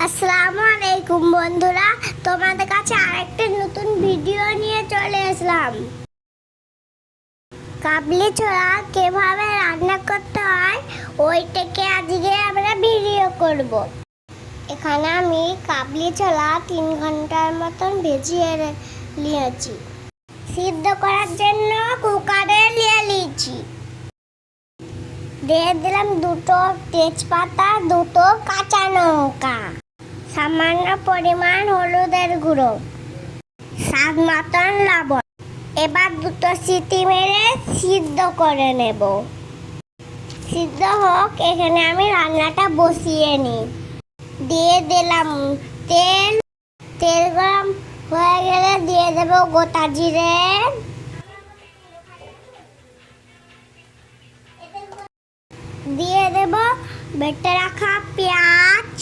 আসসালামু আলাইকুম বন্ধুরা, তোমাদের কাছে আরেকটা নতুন ভিডিও নিয়ে চলে আসলাম। কাবলি ছোলা কিভাবে রান্না করতে হয় ওইটাকে আজকে আমরা ভিডিও করব। এখানে আমি কাবলি ছোলা 3 ঘন্টার মতন ভেজিয়ে নিয়েছি। সিদ্ধ করার জন্য কুকারে নিয়ে নিয়েছি। দিয়ে দিলাম 2টো তেজপাতা, 2টো কাঁচা লঙ্কা, সামান্য পরিমাণ হলুদের গুঁড়ো, স্বাদ মতন লবণ। এবার 2টো সিটি মেরে সিদ্ধ করে নেব। সিদ্ধ হোক, এখানে আমি রান্নাটা বসিয়ে নিই। দিয়ে দিলাম তেল। তেল গরম হয়ে গেলে দিয়ে দেব গোটা জিরে, দিয়ে দেব বেটে রাখা পেঁয়াজ,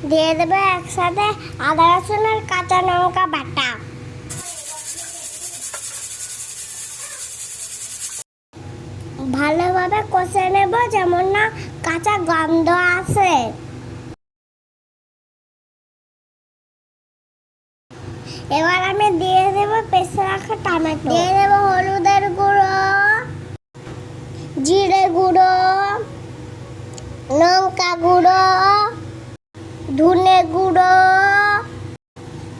দিয়ে দেবো একসাথে আদা রসুনের কাঁচা লঙ্কা বাটা। ভালোভাবে কষে নেব যেমন না কাঁচা গন্ধ আসে। এবার আমি দিয়ে দেব পেস্ট রাখা টমেটো, দিয়ে দেব হলুদের গুঁড়ো, জিরে গুঁড়ো, লঙ্কা গুঁড়ো, ধনে গুঁড়ো।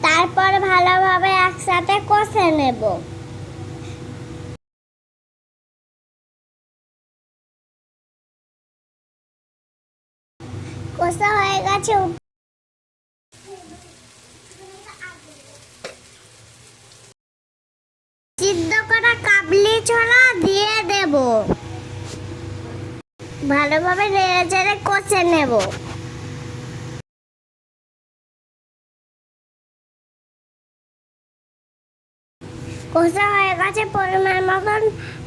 তারপর ভালোভাবে একসাথে কষে নেব। কষা হয়ে গেছে। সিদ্ধ করা কাবলি ছোলা দিয়ে দেব। ভালোভাবে নেড়ে চেড়ে কষে নেব। কষা হয়ে গেছে, পরিমাণ মতন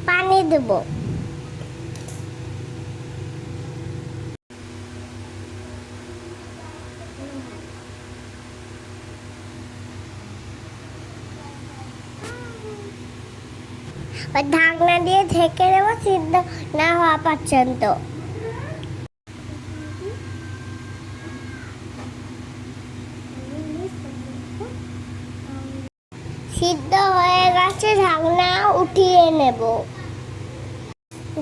পানি দেব। ঢাকনা দিয়ে ঢেকে দেব সিদ্ধ না হওয়া পর্যন্ত। সিদ্ধ হয়ে গেছে, ঢাকনা উঠিয়ে নেব।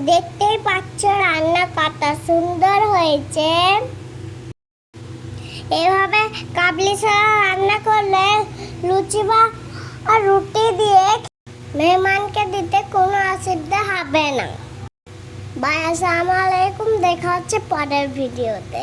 দেখতেই পাচ্ছ রান্না কত সুন্দর হয়েছে। এভাবে কাবলি ছোলা রান্না করলে লুচি বা রুটি দিয়ে মেহমানকে দিতে কোনো অসুবিধা হবে না। বাই, আসসালামু আলাইকুম। দেখা হচ্ছে পরের ভিডিওতে।